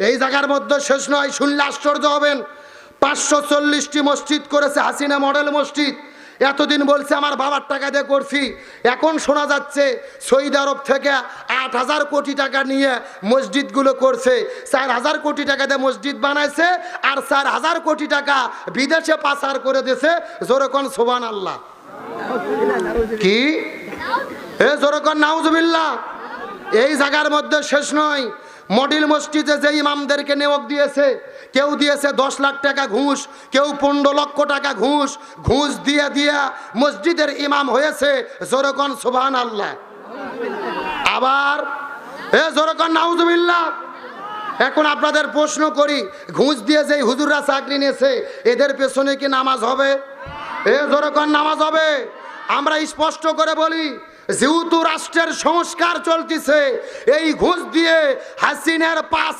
এই জায়গার মধ্যে শেষ নয়, শুনলে আশ্চর্য হবেন। 540টি মসজিদ করেছে হাসিনা, মডেল মসজিদ। এতদিন বলছে আমার বাবার টাকা দিয়ে করছি, এখন শোনা যাচ্ছে সৌদি আরব থেকে 8,000 কোটি টাকা নিয়ে মসজিদগুলো করছে। 4,000 কোটি টাকা দিয়ে মসজিদ বানাইছে, আর 4,000 কোটি টাকা বিদেশে পাচার করে দিয়েছে। জোরকন সুবহানাল্লাহ। কি জোরকন নাউজুবিল্লাহ। এই জায়গার মধ্যে শেষ নয়, মডেল মসজিদে যে ইমামদেরকে নিয়োগ দিয়েছে, কেউ দিয়েছে 10 লাখ টাকা ঘুষ, কেউ 15 লক্ষ টাকা ঘুষ। ঘুষ দিয়ে দিয়ে মসজিদের ইমাম হয়েছে। জোরকন সুবহানাল্লাহ। আবার জোরকন নাউজুবিল্লাহ। এখন আপনাদের প্রশ্ন করি, ঘুষ দিয়ে যে হুজুররা চাকরি নিয়েছে, এদের পেছনে কি নামাজ হবে? জোরকন নামাজ হবে। আমরা স্পষ্ট করে বলি, যেহেতু রাষ্ট্রের সংস্কার চলতেছে, এই ঘুষ দিয়ে হাসিনার 5